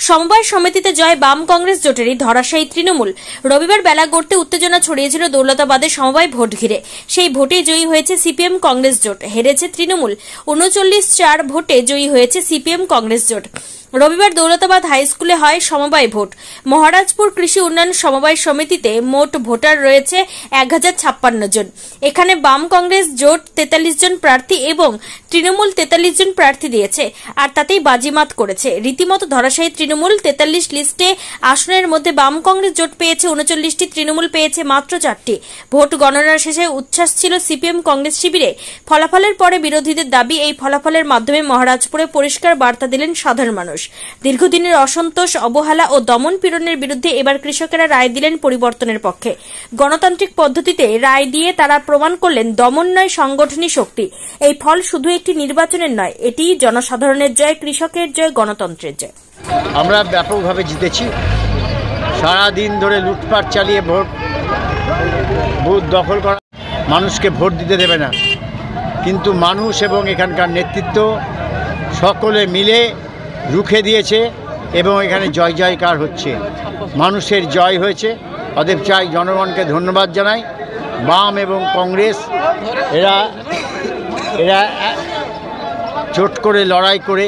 সমবায় সমিতিতে জয় বাম কংগ্রেস জোটেরই ধরাশায়ী তৃণমূল। রবিবার বেলা গড়তে উত্তেজনা ছড়িয়েছিল দৌলতাবাদে সমবায় ভোট ঘিরে। সেই ভোটে জয়ী হয়েছে সিপিএম কংগ্রেস জোট, হেরেছে তৃণমূল। 39-4 ভোটে জয়ী হয়েছে সিপিএম কংগ্রেস জোট। রবিবার দৌলতাবাদ হাই স্কুলে হয় সমবায় ভোট। মহারাজপুর কৃষি উন্নয়ন সমবায় সমিতিতে মোট ভোটার রয়েছে 1056 জন। এখানে বাম কংগ্রেস জোট 43 জন প্রার্থী এবং তৃণমূল 43 জন প্রার্থী দিয়েছে, আর তাতেই বাজিমাত করেছে। রীতিমতো ধরাশায়ী তৃণমূল। 43 লিস্টে আসনের মধ্যে বাম কংগ্রেস জোট পেয়েছে 39টি, তৃণমূল পেয়েছে মাত্র 4টি। ভোট গণনার শেষে উচ্ছ্বাস ছিল সিপিএম কংগ্রেস শিবিরে। ফলাফলের পরে বিরোধীদের দাবি, এই ফলাফলের মাধ্যমে মহারাজপুরে পরিষ্কার বার্তা দিলেন সাধারণ মানুষ। দীর্ঘদিনের অসন্তোষ, অবহেলা ও দমন পীড়নের বিরুদ্ধে এবার কৃষকেরা রায় দিলেন পরিবর্তনের পক্ষে। গণতান্ত্রিক পদ্ধতিতে রায় দিয়ে তারা প্রমাণ করলেন দমন নয়, সংগঠনই শক্তি। এই ফল শুধু একটি নির্বাচনের নয়, এটি জনসাধারণের জয়, কৃষকের জয়, গণতন্ত্রের জয়। আমরা ব্যাপকভাবে জিতেছি। সারাদিন ধরে লুটপাট চালিয়ে বুথ দখল করা, মানুষকে ভোট দিতে দেবে না। কিন্তু মানুষ এবং এখানকার নেতৃত্ব সকলে মিলে রুখে দিয়েছে এবং এখানে জয় জয়কার হচ্ছে, মানুষের জয় হয়েছে। অতএব চাই জনগণকে ধন্যবাদ জানাই। বাম এবং কংগ্রেস এরা জোট করে লড়াই করে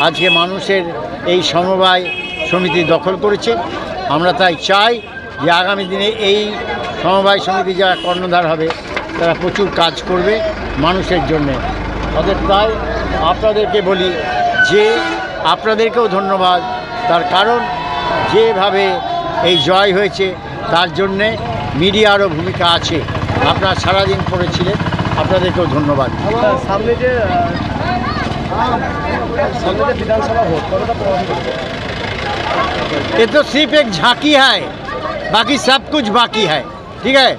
আজকে মানুষের এই সমবায় সমিতি দখল করেছে। আমরা তাই চাই যে আগামী দিনে এই সমবায় সমিতি যারা কর্ণধার হবে তারা প্রচুর কাজ করবে মানুষের জন্যে। অতএব তাই আপনাদেরকে বলি যে আপনাদেরকেও ধন্যবাদ, তার কারণ যেভাবে এই জয় হয়েছে তার জন্যে মিডিয়ারও ভূমিকা আছে। আপনারা সারাদিন পড়েছিলেন, আপনাদেরকেও ধন্যবাদ। সামনে যে বিধানসভা ভোট কতটা প্রভাবিত হবে? ये तो सिर्फ एक झांकी है, बाकी सब कुछ बाकी है। ठीक है।